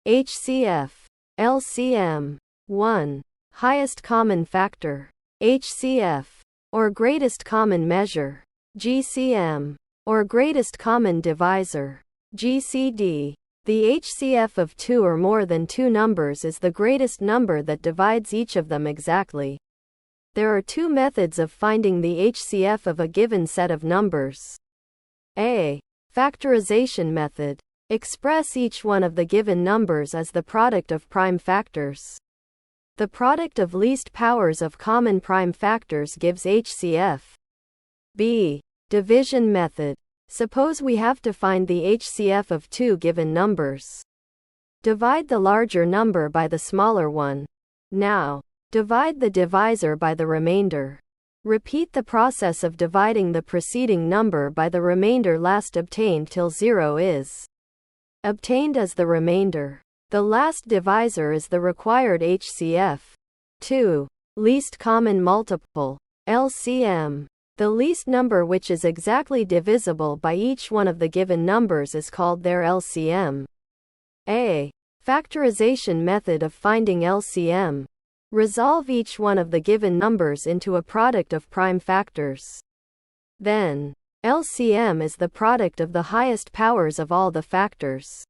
HCF. LCM. 1. Highest common factor. HCF. Or greatest common measure. GCM. Or greatest common divisor. GCD. The HCF of two or more than two numbers is the greatest number that divides each of them exactly. There are two methods of finding the HCF of a given set of numbers. A. Factorization method. Express each one of the given numbers as the product of prime factors. The product of least powers of common prime factors gives HCF. B. Division method. Suppose we have to find the HCF of two given numbers. Divide the larger number by the smaller one. Now, divide the divisor by the remainder. Repeat the process of dividing the preceding number by the remainder last obtained till 0 is obtained as the remainder. The last divisor is the required HCF. 2. Least common multiple. LCM. The least number which is exactly divisible by each one of the given numbers is called their LCM. A. Factorization method of finding LCM. Resolve each one of the given numbers into a product of prime factors. Then, LCM is the product of the highest powers of all the factors.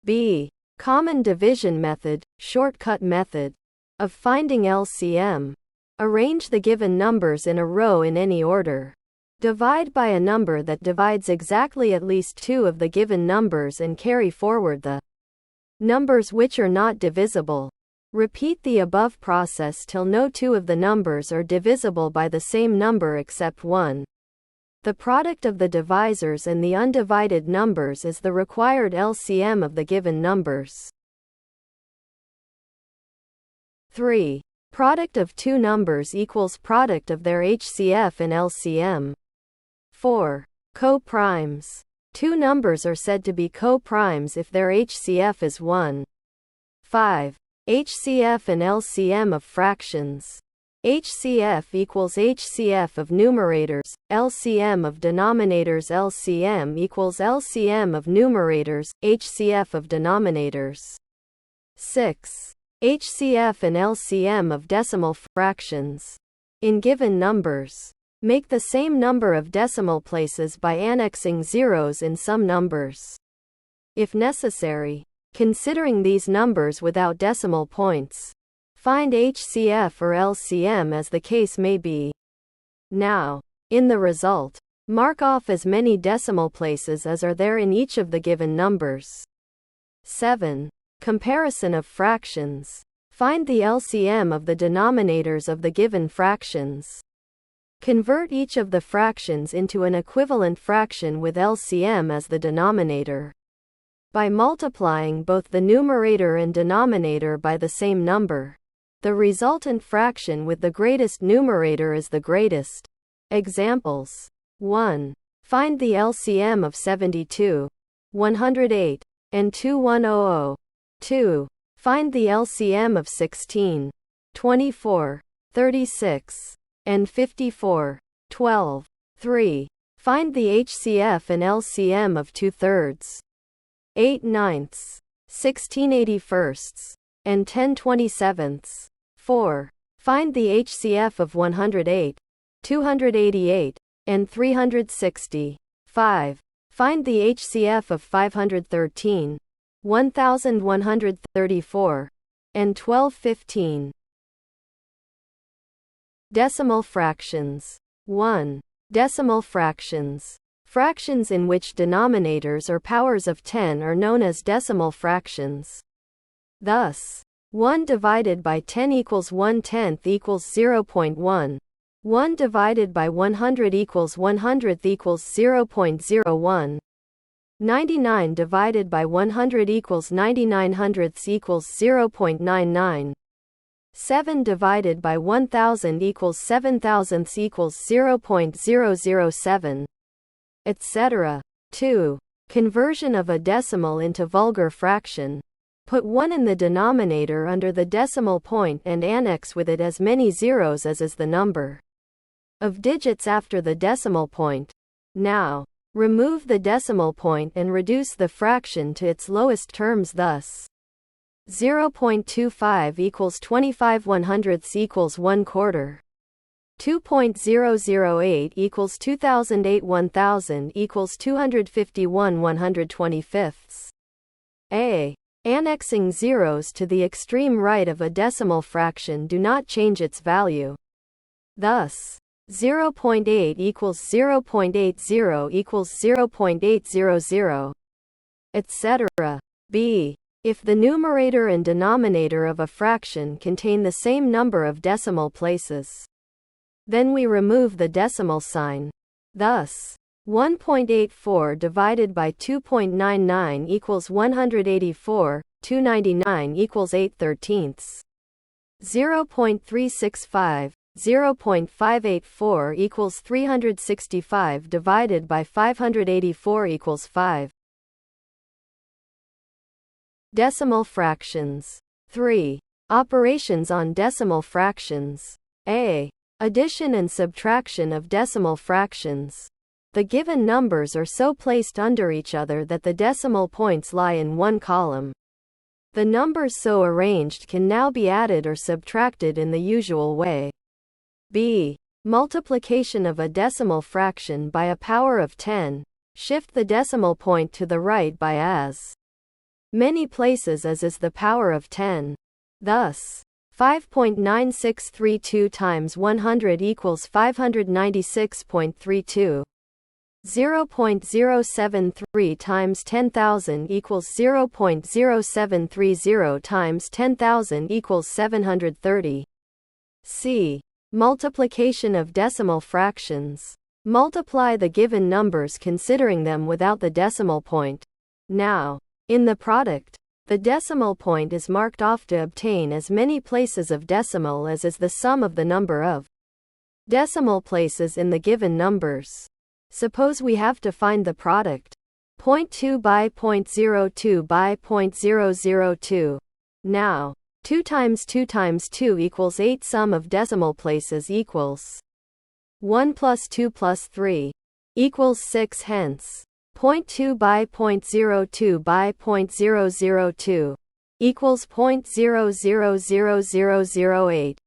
B. Common division method, shortcut method, of finding LCM. Arrange the given numbers in a row in any order. Divide by a number that divides exactly at least two of the given numbers and carry forward the numbers which are not divisible. Repeat the above process till no two of the numbers are divisible by the same number except one. The product of the divisors and the undivided numbers is the required LCM of the given numbers. 3. Product of two numbers equals product of their HCF and LCM. 4. Co-primes. Two numbers are said to be co-primes if their HCF is 1. 5. HCF and LCM of fractions. HCF equals HCF of numerators, LCM of denominators. LCM equals LCM of numerators, HCF of denominators. 6. HCF and LCM of decimal fractions. In given numbers, make the same number of decimal places by annexing zeros in some numbers. If necessary, considering these numbers without decimal points, find HCF or LCM as the case may be. Now, in the result, mark off as many decimal places as are there in each of the given numbers. 7. Comparison of fractions. Find the LCM of the denominators of the given fractions. Convert each of the fractions into an equivalent fraction with LCM as the denominator. By multiplying both the numerator and denominator by the same number, the resultant fraction with the greatest numerator is the greatest. Examples. 1. Find the LCM of 72, 108, and 2100. 2. Find the LCM of 16, 24, 36, and 54. 12. 3. Find the HCF and LCM of 2/3, 8/9, 16/81, and 10/27. 4. Find the HCF of 108, 288, and 360. 5. Find the HCF of 513, 1134, and 1215. Decimal fractions. 1. Decimal fractions. Fractions in which denominators or powers of 10 are known as decimal fractions. Thus, 1 divided by 10 equals 1/10 equals 0.1. 1 divided by 100 equals 100th equals 0.01. 99 divided by 100 equals 99/100ths equals 0.99. 7 divided by 1000 equals 7,000ths equals 0.007. Etc. 2. Conversion of a decimal into vulgar fraction. Put 1 in the denominator under the decimal point and annex with it as many zeros as is the number of digits after the decimal point. Now, remove the decimal point and reduce the fraction to its lowest terms thus. 0.25 equals 25/100ths equals 1/4. 2.008 equals 2008 1000 equals 251/125ths. A. Annexing zeros to the extreme right of a decimal fraction do not change its value. Thus, 0.8 equals 0.80 equals 0.800, etc. B. If the numerator and denominator of a fraction contain the same number of decimal places, then we remove the decimal sign. Thus, 1.84 divided by 2.99 equals 184, 299 equals 8/13. 0.365, 0.584 equals 365 divided by 584 equals 5. Decimal fractions. 3. Operations on decimal fractions. A. Addition and subtraction of decimal fractions. The given numbers are so placed under each other that the decimal points lie in one column. The numbers so arranged can now be added or subtracted in the usual way. B. Multiplication of a decimal fraction by a power of 10. Shift the decimal point to the right by as many places as is the power of 10. Thus, 5.9632 times 100 equals 596.32. 0.073 times 10,000 equals 0.0730 times 10,000 equals 730. C. Multiplication of decimal fractions. Multiply the given numbers considering them without the decimal point. Now, in the product, the decimal point is marked off to obtain as many places of decimal as is the sum of the number of decimal places in the given numbers. Suppose we have to find the product. 0.2 by 0.02 by 0.002. Now, 2 times 2 times 2 equals 8. Sum of decimal places equals 1 plus 2 plus 3 equals 6. Hence, 0.2 by 0.02 by 0.002 equals 0.000008.